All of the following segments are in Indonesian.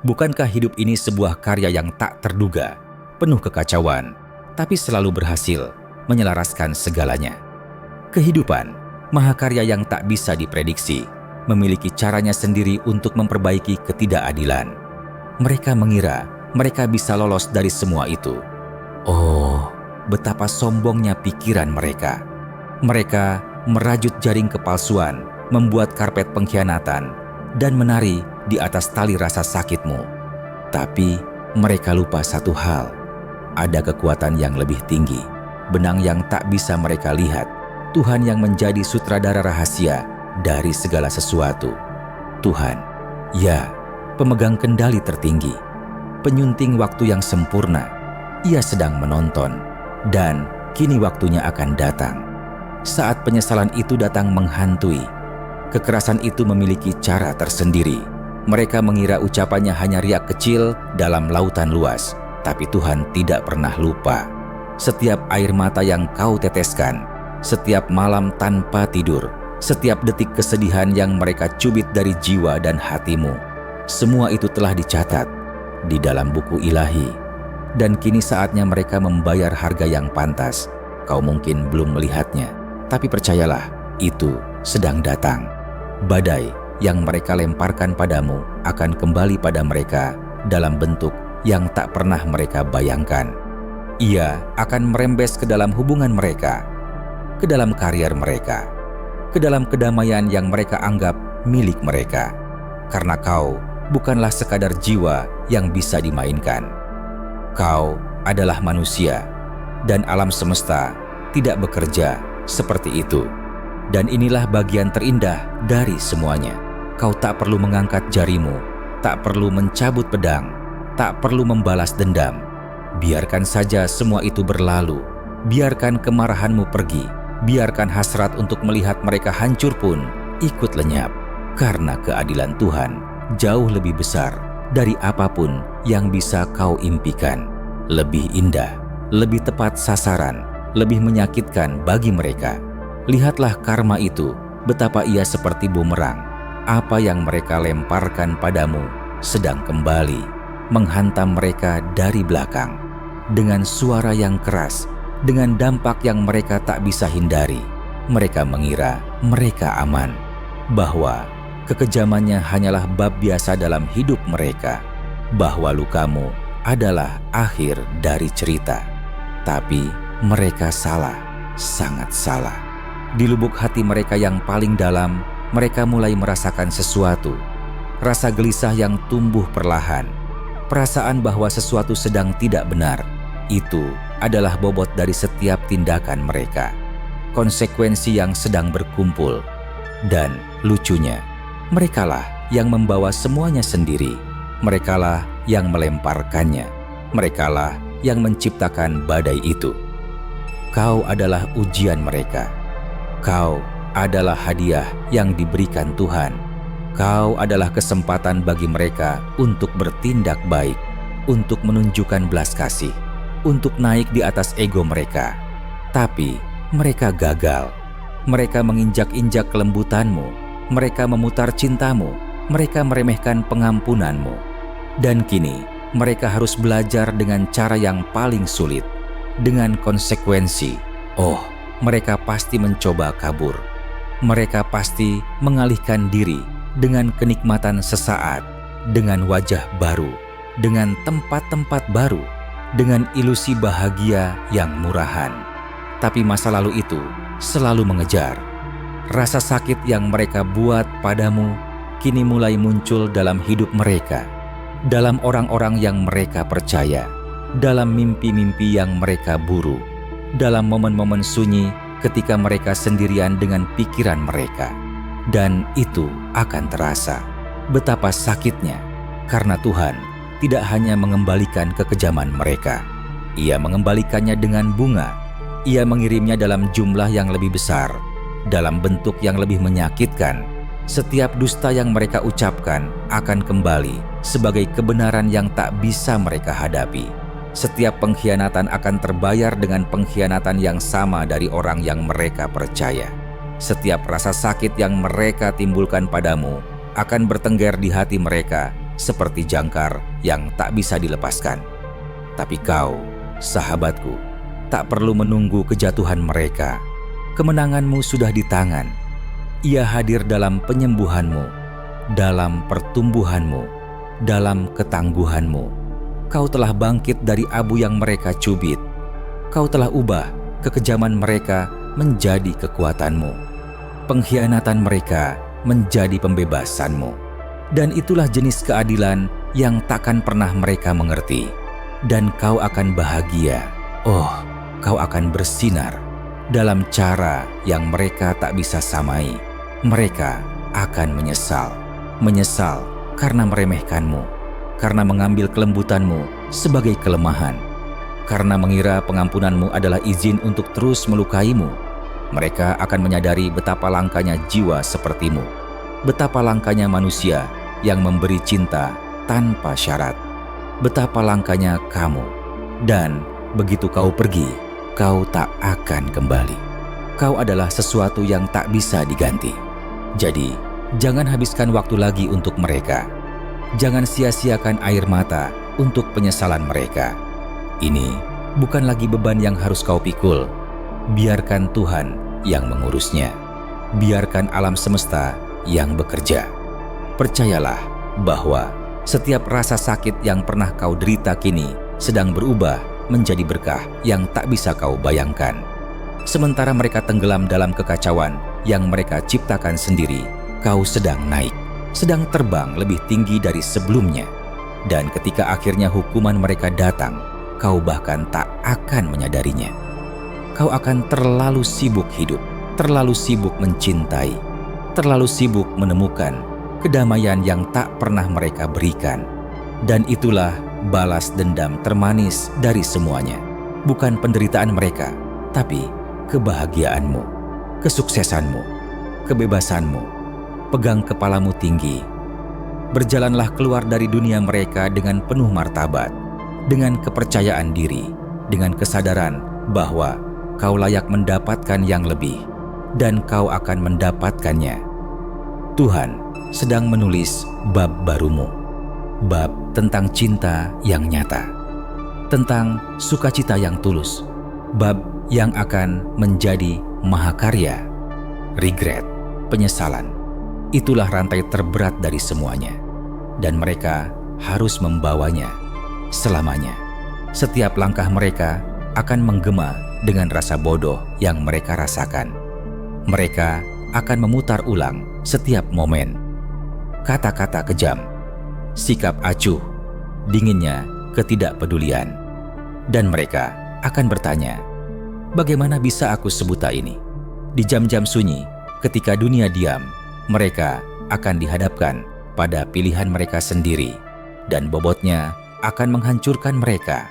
Bukankah hidup ini sebuah karya yang tak terduga, penuh kekacauan, tapi selalu berhasil menyelaraskan segalanya? Kehidupan, mahakarya yang tak bisa diprediksi, memiliki caranya sendiri untuk memperbaiki ketidakadilan. Mereka mengira mereka bisa lolos dari semua itu. Oh, betapa sombongnya pikiran mereka. Mereka merajut jaring kepalsuan, membuat karpet pengkhianatan, dan menari di atas tali rasa sakitmu. Tapi mereka lupa satu hal. Ada kekuatan yang lebih tinggi, benang yang tak bisa mereka lihat. Tuhan yang menjadi sutradara rahasia dari segala sesuatu. Tuhan, ya, pemegang kendali tertinggi, penyunting waktu yang sempurna. Ia sedang menonton, dan kini waktunya akan datang. Saat penyesalan itu datang menghantui, kekerasan itu memiliki cara tersendiri. Mereka mengira ucapannya hanya riak kecil dalam lautan luas, tapi Tuhan tidak pernah lupa. Setiap air mata yang kau teteskan, setiap malam tanpa tidur, setiap detik kesedihan yang mereka cubit dari jiwa dan hatimu, semua itu telah dicatat di dalam buku ilahi. Dan kini saatnya mereka membayar harga yang pantas. Kau mungkin belum melihatnya, tapi percayalah, itu sedang datang. Badai yang mereka lemparkan padamu akan kembali pada mereka dalam bentuk yang tak pernah mereka bayangkan. Ia akan merembes ke dalam hubungan mereka, ke dalam karier mereka, ke dalam kedamaian yang mereka anggap milik mereka. Karena kau bukanlah sekadar jiwa yang bisa dimainkan. Kau adalah manusia, dan alam semesta tidak bekerja seperti itu. Dan inilah bagian terindah dari semuanya. Kau tak perlu mengangkat jarimu, tak perlu mencabut pedang, tak perlu membalas dendam. Biarkan saja semua itu berlalu. Biarkan kemarahanmu pergi. Biarkan hasrat untuk melihat mereka hancur pun ikut lenyap. Karena keadilan Tuhan jauh lebih besar dari apapun yang bisa kau impikan. Lebih indah, lebih tepat sasaran, lebih menyakitkan bagi mereka. Lihatlah karma itu, betapa ia seperti bumerang. Apa yang mereka lemparkan padamu sedang kembali menghantam mereka dari belakang. Dengan suara yang keras, dengan dampak yang mereka tak bisa hindari. Mereka mengira mereka aman, bahwa kekejamannya hanyalah bab biasa dalam hidup mereka, bahwa lukamu adalah akhir dari cerita. Tapi mereka salah, sangat salah. Di lubuk hati mereka yang paling dalam, mereka mulai merasakan sesuatu. Rasa gelisah yang tumbuh perlahan. Perasaan bahwa sesuatu sedang tidak benar. Itu adalah bobot dari setiap tindakan mereka. Konsekuensi yang sedang berkumpul. Dan lucunya, merekalah yang membawa semuanya sendiri. Merekalah yang melemparkannya. Merekalah yang menciptakan badai itu. Kau adalah ujian mereka. Kau adalah hadiah yang diberikan Tuhan. Kau adalah kesempatan bagi mereka untuk bertindak baik, untuk menunjukkan belas kasih, untuk naik di atas ego mereka. Tapi mereka gagal. Mereka menginjak-injak kelembutanmu. Mereka memutar cintamu. Mereka meremehkan pengampunanmu. Dan kini mereka harus belajar dengan cara yang paling sulit, dengan konsekuensi. Oh, mereka pasti mencoba kabur. Mereka pasti mengalihkan diri dengan kenikmatan sesaat, dengan wajah baru, dengan tempat-tempat baru, dengan ilusi bahagia yang murahan. Tapi masa lalu itu selalu mengejar. Rasa sakit yang mereka buat padamu kini mulai muncul dalam hidup mereka, dalam orang-orang yang mereka percaya, dalam mimpi-mimpi yang mereka buru, dalam momen-momen sunyi ketika mereka sendirian dengan pikiran mereka. Dan itu akan terasa betapa sakitnya, karena Tuhan tidak hanya mengembalikan kekejaman mereka. Ia mengembalikannya dengan bunga. Ia mengirimnya dalam jumlah yang lebih besar, dalam bentuk yang lebih menyakitkan. Setiap dusta yang mereka ucapkan akan kembali sebagai kebenaran yang tak bisa mereka hadapi. Setiap pengkhianatan akan terbayar dengan pengkhianatan yang sama dari orang yang mereka percaya. Setiap rasa sakit yang mereka timbulkan padamu akan bertengger di hati mereka seperti jangkar yang tak bisa dilepaskan. Tapi kau, sahabatku, tak perlu menunggu kejatuhan mereka. Kemenanganmu sudah di tangan. Ia hadir dalam penyembuhanmu, dalam pertumbuhanmu, dalam ketangguhanmu. Kau telah bangkit dari abu yang mereka cubit. Kau telah ubah kekejaman mereka menjadi kekuatanmu, pengkhianatan mereka menjadi pembebasanmu. Dan itulah jenis keadilan yang takkan pernah mereka mengerti. Dan kau akan bahagia, kau akan bersinar dalam cara yang mereka tak bisa samai. Mereka akan menyesal karena meremehkanmu, karena mengambil kelembutanmu sebagai kelemahan, karena mengira pengampunanmu adalah izin untuk terus melukaimu. Mereka akan menyadari betapa langkanya jiwa sepertimu, betapa langkanya manusia yang memberi cinta tanpa syarat, betapa langkanya kamu. Dan begitu kau pergi, kau tak akan kembali. Kau adalah sesuatu yang tak bisa diganti. Jadi, jangan habiskan waktu lagi untuk mereka. Jangan sia-siakan air mata untuk penyesalan mereka. Ini bukan lagi beban yang harus kau pikul. Biarkan Tuhan yang mengurusnya. Biarkan alam semesta yang bekerja. Percayalah bahwa setiap rasa sakit yang pernah kau derita kini sedang berubah menjadi berkah yang tak bisa kau bayangkan. Sementara mereka tenggelam dalam kekacauan yang mereka ciptakan sendiri, kau sedang naik, sedang terbang lebih tinggi dari sebelumnya. Dan ketika akhirnya hukuman mereka datang, kau bahkan tak akan menyadarinya. Kau akan terlalu sibuk hidup, terlalu sibuk mencintai, terlalu sibuk menemukan kedamaian yang tak pernah mereka berikan. Dan itulah balas dendam termanis dari semuanya. Bukan penderitaan mereka, tapi kebahagiaanmu, kesuksesanmu, kebebasanmu. Pegang kepalamu tinggi. Berjalanlah keluar dari dunia mereka dengan penuh martabat, dengan kepercayaan diri, dengan kesadaran bahwa kau layak mendapatkan yang lebih, dan kau akan mendapatkannya. Tuhan sedang menulis bab barumu, bab tentang cinta yang nyata, tentang sukacita yang tulus, bab yang akan menjadi mahakarya. Regret, penyesalan, itulah rantai terberat dari semuanya, dan mereka harus membawanya selamanya. Setiap langkah mereka akan menggema dengan rasa bodoh yang mereka rasakan. Mereka akan memutar ulang setiap momen. Kata-kata kejam, sikap acuh, dinginnya ketidakpedulian. Dan mereka akan bertanya, bagaimana bisa aku sebuta ini? Di jam-jam sunyi, ketika dunia diam, mereka akan dihadapkan pada pilihan mereka sendiri, dan bobotnya akan menghancurkan mereka.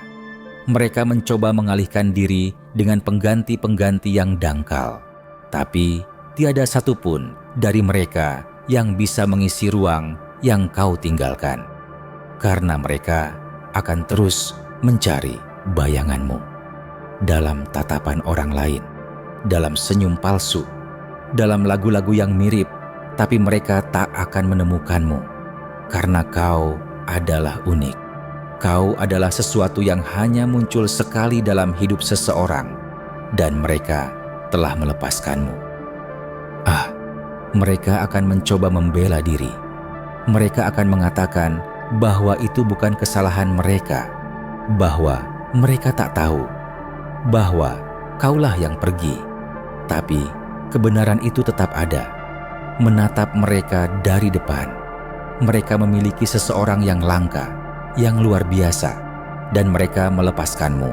Mereka mencoba mengalihkan diri dengan pengganti-pengganti yang dangkal, tapi tiada satupun dari mereka yang bisa mengisi ruang yang kau tinggalkan, karena mereka akan terus mencari bayanganmu dalam tatapan orang lain, dalam senyum palsu, dalam lagu-lagu yang mirip, tapi mereka tak akan menemukanmu, karena kau adalah unik. Kau adalah sesuatu yang hanya muncul sekali dalam hidup seseorang, dan mereka telah melepaskanmu. Mereka akan mencoba membela diri. Mereka akan mengatakan bahwa itu bukan kesalahan mereka, bahwa mereka tak tahu, bahwa kaulah yang pergi. Tapi kebenaran itu tetap ada, menatap mereka dari depan. Mereka memiliki seseorang yang langka, yang luar biasa, dan mereka melepaskanmu.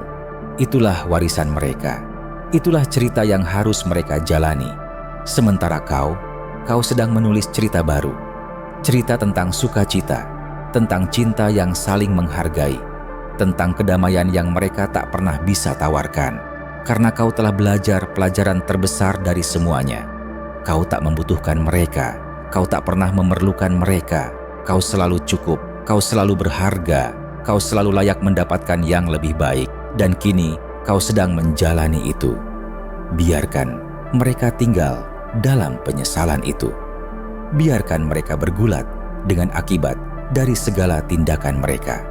Itulah warisan mereka. Itulah cerita yang harus mereka jalani. Sementara kau sedang menulis cerita baru. Cerita tentang sukacita, tentang cinta yang saling menghargai, tentang kedamaian yang mereka tak pernah bisa tawarkan. Karena kau telah belajar pelajaran terbesar dari semuanya. Kau tak membutuhkan mereka, kau tak pernah memerlukan mereka. Kau selalu cukup, kau selalu berharga, kau selalu layak mendapatkan yang lebih baik. Dan kini kau sedang menjalani itu. Biarkan mereka tinggal dalam penyesalan itu. Biarkan mereka bergulat dengan akibat dari segala tindakan mereka.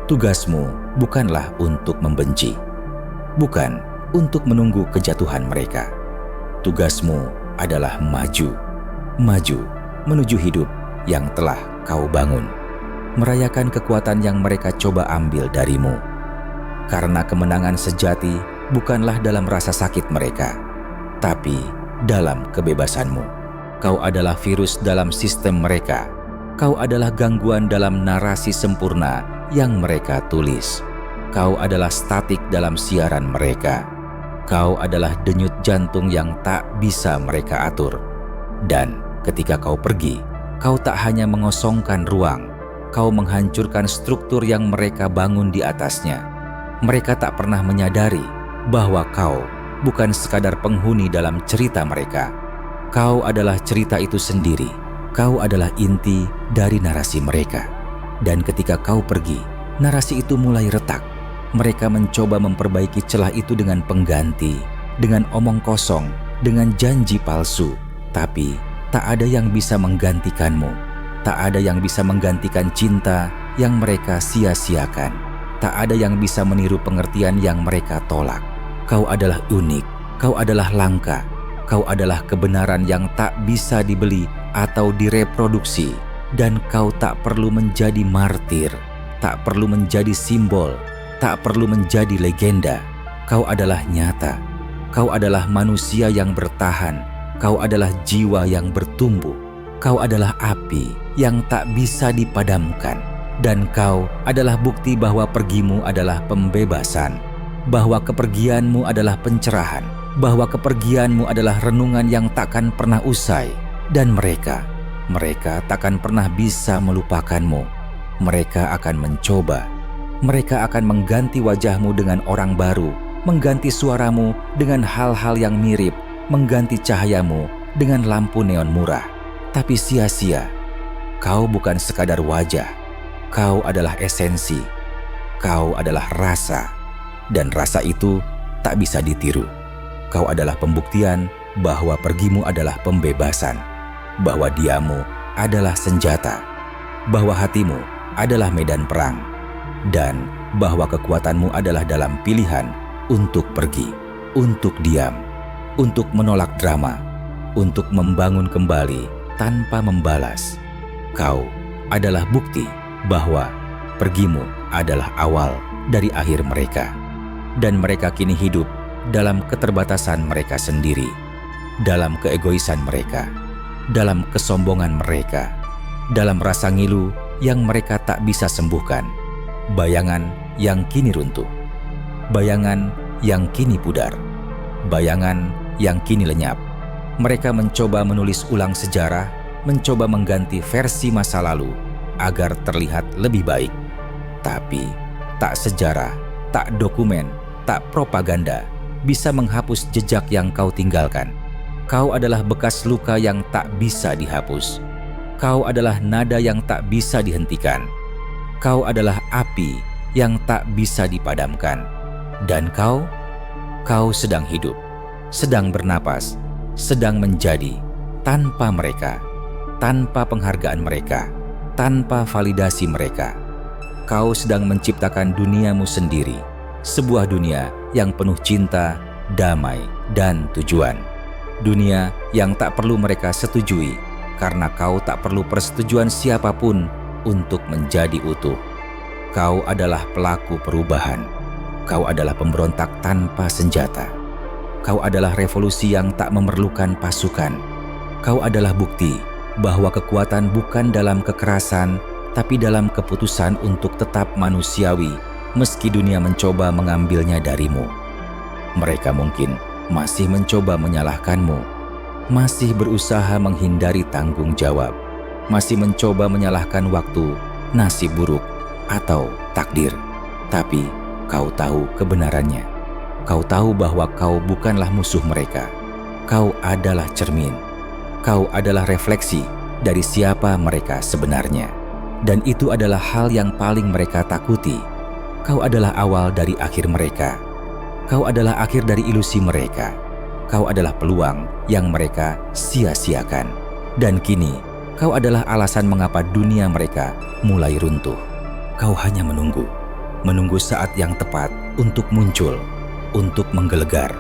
Tugasmu bukanlah untuk membenci, bukan untuk menunggu kejatuhan mereka. Tugasmu adalah maju menuju hidup yang telah kau bangun, merayakan kekuatan yang mereka coba ambil darimu. Karena kemenangan sejati bukanlah dalam rasa sakit mereka, tapi dalam kebebasanmu. Kau adalah virus dalam sistem mereka. Kau adalah gangguan dalam narasi sempurna yang mereka tulis. Kau adalah statik dalam siaran mereka. Kau adalah denyut jantung yang tak bisa mereka atur. Dan ketika kau pergi, kau tak hanya mengosongkan ruang, kau menghancurkan struktur yang mereka bangun di atasnya. Mereka tak pernah menyadari bahwa kau bukan sekadar penghuni dalam cerita mereka. Kau adalah cerita itu sendiri. Kau adalah inti dari narasi mereka. Dan ketika kau pergi, narasi itu mulai retak. Mereka mencoba memperbaiki celah itu dengan pengganti, dengan omong kosong, dengan janji palsu. Tapi tak ada yang bisa menggantikanmu. Tak ada yang bisa menggantikan cinta yang mereka sia-siakan. Tak ada yang bisa meniru pengertian yang mereka tolak. Kau adalah unik, kau adalah langka, kau adalah kebenaran yang tak bisa dibeli atau direproduksi. Dan kau tak perlu menjadi martir, tak perlu menjadi simbol, tak perlu menjadi legenda. Kau adalah nyata, kau adalah manusia yang bertahan, kau adalah jiwa yang bertumbuh, kau adalah api yang tak bisa dipadamkan. Dan kau adalah bukti bahwa pergimu adalah pembebasan, bahwa kepergianmu adalah pencerahan, bahwa kepergianmu adalah renungan yang takkan pernah usai. Dan mereka takkan pernah bisa melupakanmu. Mereka akan mencoba. Mereka akan mengganti wajahmu dengan orang baru, mengganti suaramu dengan hal-hal yang mirip, mengganti cahayamu dengan lampu neon murah. Tapi sia-sia. Kau bukan sekadar wajah. Kau adalah esensi, kau adalah rasa, dan rasa itu tak bisa ditiru. Kau adalah pembuktian bahwa pergimu adalah pembebasan, bahwa diammu adalah senjata, bahwa hatimu adalah medan perang, dan bahwa kekuatanmu adalah dalam pilihan untuk pergi, untuk diam, untuk menolak drama, untuk membangun kembali tanpa membalas. Kau adalah bukti bahwa pergimu adalah awal dari akhir mereka. Dan mereka kini hidup dalam keterbatasan mereka sendiri, dalam keegoisan mereka, dalam kesombongan mereka, dalam rasa ngilu yang mereka tak bisa sembuhkan, bayangan yang kini runtuh, bayangan yang kini pudar, bayangan yang kini lenyap. Mereka mencoba menulis ulang sejarah, mencoba mengganti versi masa lalu agar terlihat lebih baik. Tapi tak sejarah, tak dokumen, tak propaganda bisa menghapus jejak yang kau tinggalkan. Kau adalah bekas luka yang tak bisa dihapus. Kau adalah nada yang tak bisa dihentikan. Kau adalah api yang tak bisa dipadamkan. Dan kau sedang hidup, sedang bernapas, sedang menjadi tanpa mereka, tanpa penghargaan mereka, tanpa validasi mereka. Kau sedang menciptakan duniamu sendiri, sebuah dunia yang penuh cinta, damai, dan tujuan. Dunia yang tak perlu mereka setujui, karena kau tak perlu persetujuan siapapun untuk menjadi utuh. Kau adalah pelaku perubahan. Kau adalah pemberontak tanpa senjata. Kau adalah revolusi yang tak memerlukan pasukan. Kau adalah bukti bahwa kekuatan bukan dalam kekerasan, tapi dalam keputusan untuk tetap manusiawi, meski dunia mencoba mengambilnya darimu. Mereka mungkin masih mencoba menyalahkanmu, masih berusaha menghindari tanggung jawab, masih mencoba menyalahkan waktu, nasib buruk, atau takdir. Tapi kau tahu kebenarannya. Kau tahu bahwa kau bukanlah musuh mereka. Kau adalah cermin. Kau adalah refleksi dari siapa mereka sebenarnya. Dan itu adalah hal yang paling mereka takuti. Kau adalah awal dari akhir mereka. Kau adalah akhir dari ilusi mereka. Kau adalah peluang yang mereka sia-siakan. Dan kini Kau adalah alasan mengapa dunia mereka mulai runtuh. Kau hanya menunggu saat yang tepat untuk muncul, untuk menggelegar,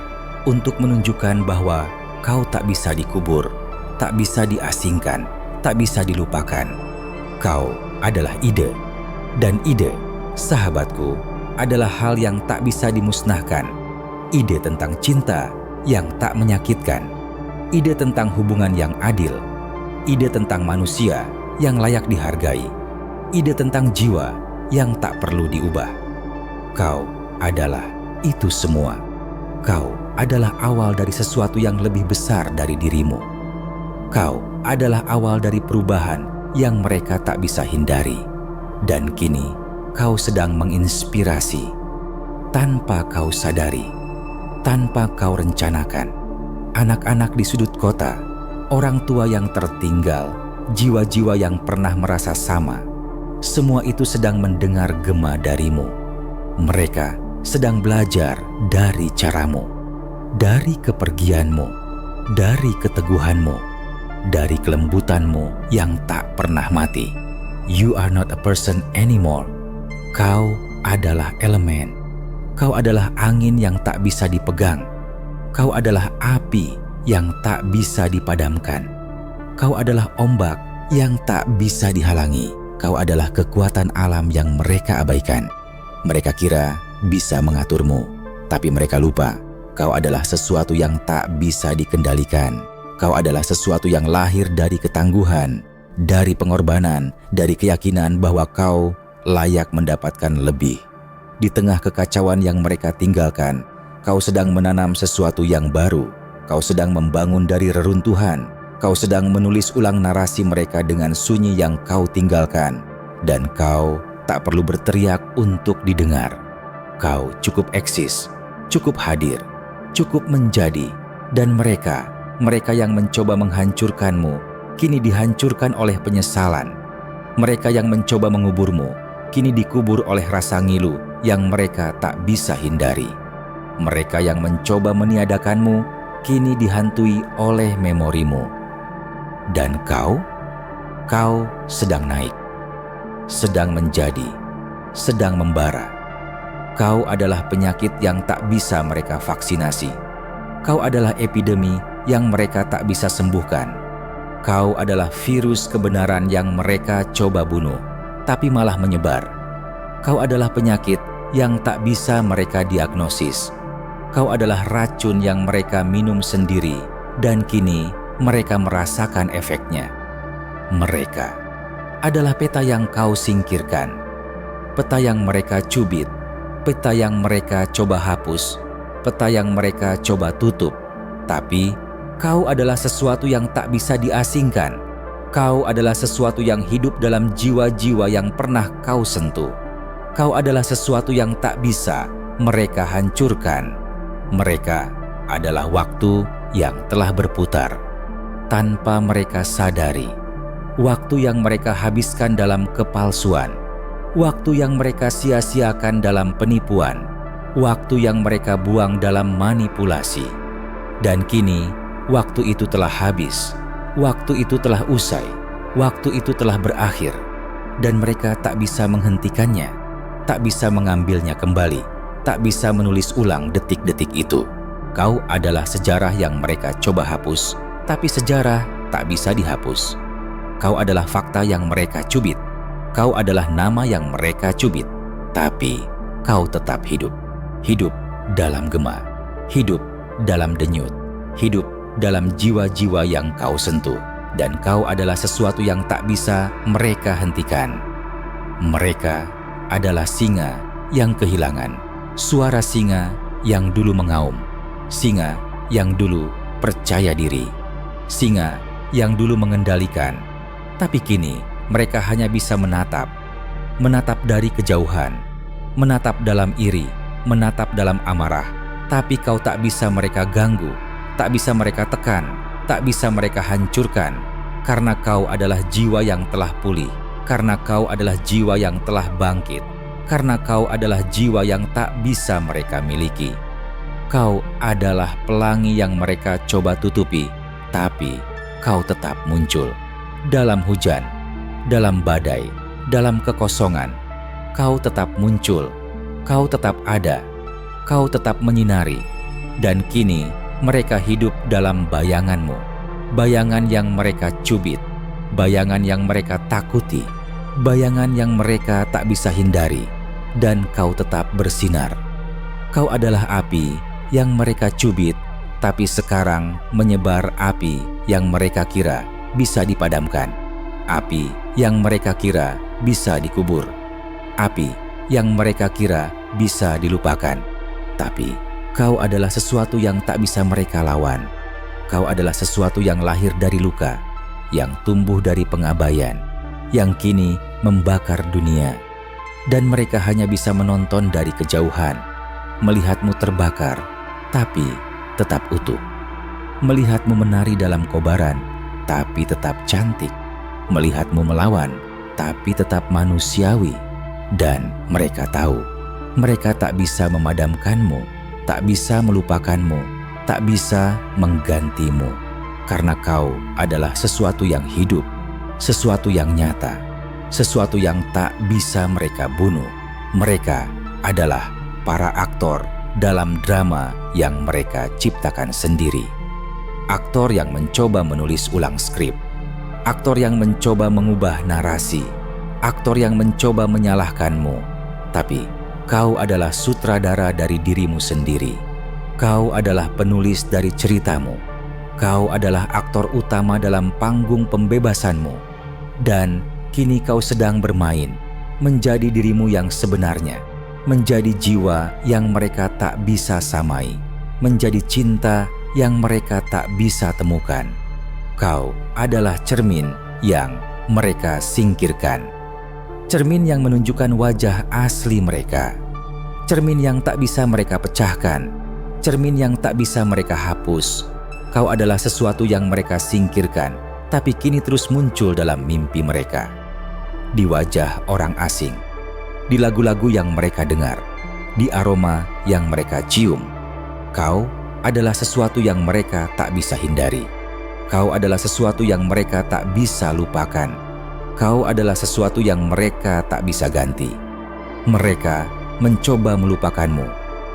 untuk menunjukkan bahwa kau tak bisa dikubur, tak bisa diasingkan, tak bisa dilupakan. Kau adalah ide, dan ide, sahabatku, adalah hal yang tak bisa dimusnahkan. Ide tentang cinta yang tak menyakitkan, ide tentang hubungan yang adil, ide tentang manusia yang layak dihargai, ide tentang jiwa yang tak perlu diubah. Kau adalah itu semua. Kau adalah awal dari sesuatu yang lebih besar dari dirimu. Kau adalah awal dari perubahan yang mereka tak bisa hindari. Dan kini kau sedang menginspirasi tanpa kau sadari, tanpa kau rencanakan. Anak-anak di sudut kota, orang tua yang tertinggal, jiwa-jiwa yang pernah merasa sama, semua itu sedang mendengar gema darimu. Mereka sedang belajar dari caramu, dari kepergianmu, dari keteguhanmu, dari kelembutanmu yang tak pernah mati. You are not a person anymore. Kau adalah elemen. Kau adalah angin yang tak bisa dipegang. Kau adalah api yang tak bisa dipadamkan. Kau adalah ombak yang tak bisa dihalangi. Kau adalah kekuatan alam yang mereka abaikan. Mereka kira bisa mengaturmu, tapi mereka lupa. Kau adalah sesuatu yang tak bisa dikendalikan. Kau adalah sesuatu yang lahir dari ketangguhan, dari pengorbanan, dari keyakinan bahwa kau layak mendapatkan lebih. Di tengah kekacauan yang mereka tinggalkan, kau sedang menanam sesuatu yang baru. Kau sedang membangun dari reruntuhan. Kau sedang menulis ulang narasi mereka dengan sunyi yang kau tinggalkan. Dan kau tak perlu berteriak untuk didengar. Kau cukup eksis, cukup hadir, cukup menjadi. Dan mereka yang mencoba menghancurkanmu, kini dihancurkan oleh penyesalan. Mereka yang mencoba menguburmu, kini dikubur oleh rasa ngilu yang mereka tak bisa hindari. Mereka yang mencoba meniadakanmu, kini dihantui oleh memorimu. Dan kau sedang naik, sedang menjadi, sedang membara. Kau adalah penyakit yang tak bisa mereka vaksinasi. Kau adalah epidemi yang mereka tak bisa sembuhkan. Kau adalah virus kebenaran yang mereka coba bunuh, tapi malah menyebar. Kau adalah penyakit yang tak bisa mereka diagnosis. Kau adalah racun yang mereka minum sendiri, dan kini mereka merasakan efeknya. Mereka adalah peta yang kau singkirkan, peta yang mereka cubit, peta yang mereka coba hapus, peta yang mereka coba tutup. Tapi kau adalah sesuatu yang tak bisa diasingkan. Kau adalah sesuatu yang hidup dalam jiwa-jiwa yang pernah kau sentuh. Kau adalah sesuatu yang tak bisa mereka hancurkan. Mereka adalah waktu yang telah berputar tanpa mereka sadari. Waktu yang mereka habiskan dalam kepalsuan. Waktu yang mereka sia-siakan dalam penipuan. Waktu yang mereka buang dalam manipulasi. Dan kini waktu itu telah habis. Waktu itu telah usai. Waktu itu telah berakhir. Dan mereka tak bisa menghentikannya. Tak bisa mengambilnya kembali. Tak bisa menulis ulang detik-detik itu. Kau adalah sejarah yang mereka coba hapus, tapi sejarah tak bisa dihapus. Kau adalah fakta yang mereka cubit. Kau adalah nama yang mereka cubit. Tapi kau tetap hidup. Hidup dalam gema. Hidup dalam denyut. Hidup dalam jiwa-jiwa yang kau sentuh. Dan kau adalah sesuatu yang tak bisa mereka hentikan. Mereka adalah singa yang kehilangan. Suara singa yang dulu mengaum. Singa yang dulu percaya diri. Singa yang dulu mengendalikan. Tapi kini mereka hanya bisa menatap. Menatap dari kejauhan. Menatap dalam iri. Menatap dalam amarah. Tapi kau tak bisa mereka ganggu. Tak bisa mereka tekan. Tak bisa mereka hancurkan. Karena kau adalah jiwa yang telah pulih. Karena kau adalah jiwa yang telah bangkit. Karena kau adalah jiwa yang tak bisa mereka miliki. Kau adalah pelangi yang mereka coba tutupi, tapi kau tetap muncul. dalam hujan, dalam badai, dalam kekosongan. Kau tetap muncul, Kau tetap ada, Kau tetap menyinari. Dan kini mereka hidup dalam bayangan-Mu, bayangan yang mereka cubit, bayangan yang mereka takuti, bayangan yang mereka tak bisa hindari. Dan Kau tetap bersinar. Kau adalah api yang mereka cubit, tapi sekarang menyebar api yang mereka kira bisa dipadamkan. Api yang mereka kira bisa dikubur. Api yang mereka kira bisa dilupakan. Tapi Kau adalah sesuatu yang tak bisa mereka lawan. Kau adalah sesuatu yang lahir dari luka, yang tumbuh dari pengabaian, yang kini membakar dunia. Dan mereka hanya bisa menonton dari kejauhan, melihat-Mu terbakar, tapi tetap utuh. Melihat-Mu menari dalam kobaran, tapi tetap cantik. Melihat-Mu melawan, tapi tetap manusiawi. Dan mereka tahu, mereka tak bisa memadamkan-Mu, tak bisa melupakan-Mu, tak bisa mengganti-Mu. Karena Kau adalah sesuatu yang hidup, sesuatu yang nyata, sesuatu yang tak bisa mereka bunuh. Mereka adalah para aktor dalam drama yang mereka ciptakan sendiri. Aktor yang mencoba menulis ulang skrip, aktor yang mencoba mengubah narasi, aktor yang mencoba menyalahkan-Mu. Tapi Kau adalah sutradara dari diri-Mu sendiri. Kau adalah penulis dari cerita-Mu. Kau adalah aktor utama dalam panggung pembebasan-Mu. Dan kini Kau sedang bermain, menjadi diri-Mu yang sebenarnya, menjadi jiwa yang mereka tak bisa samai, menjadi cinta yang mereka tak bisa temukan. Kau adalah cermin yang mereka singkirkan. Cermin yang menunjukkan wajah asli mereka. Cermin yang tak bisa mereka pecahkan. Cermin yang tak bisa mereka hapus. Kau adalah sesuatu yang mereka singkirkan, tapi kini terus muncul dalam mimpi mereka. Di wajah orang asing, di lagu-lagu yang mereka dengar, di aroma yang mereka cium. Kau adalah sesuatu yang mereka tak bisa hindari. Kau adalah sesuatu yang mereka tak bisa lupakan. Kau adalah sesuatu yang mereka tak bisa ganti. Mereka mencoba melupakan-Mu,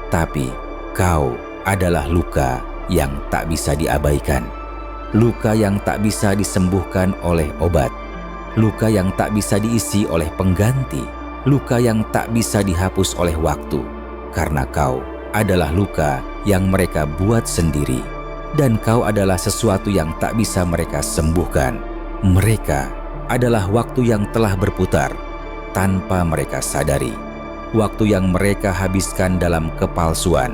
tapi Kau adalah luka yang tak bisa diabaikan. Luka yang tak bisa disembuhkan oleh obat. Luka yang tak bisa diisi oleh pengganti. Luka yang tak bisa dihapus oleh waktu. Karena Kau adalah luka yang mereka buat sendiri. Dan Kau adalah sesuatu yang tak bisa mereka sembuhkan. Mereka adalah waktu yang telah berputar tanpa mereka sadari. Waktu yang mereka habiskan dalam kepalsuan.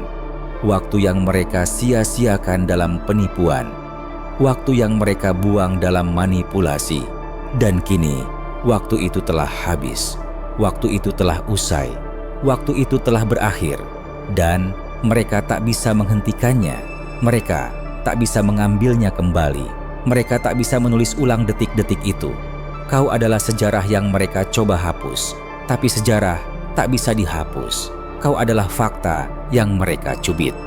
Waktu yang mereka sia-siakan dalam penipuan. Waktu yang mereka buang dalam manipulasi. Dan kini, waktu itu telah habis. Waktu itu telah usai. Waktu itu telah berakhir. Dan mereka tak bisa menghentikannya. Mereka tak bisa mengambilnya kembali. Mereka tak bisa menulis ulang detik-detik itu. Kau adalah sejarah yang mereka coba hapus, tapi sejarah tak bisa dihapus. Kau adalah fakta yang mereka cubit.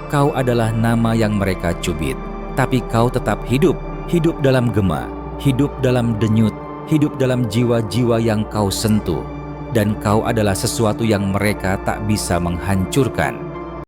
Kau adalah nama yang mereka cubit, tapi Kau tetap hidup, hidup dalam gema, hidup dalam denyut, hidup dalam jiwa-jiwa yang Kau sentuh. Dan Kau adalah sesuatu yang mereka tak bisa menghancurkan.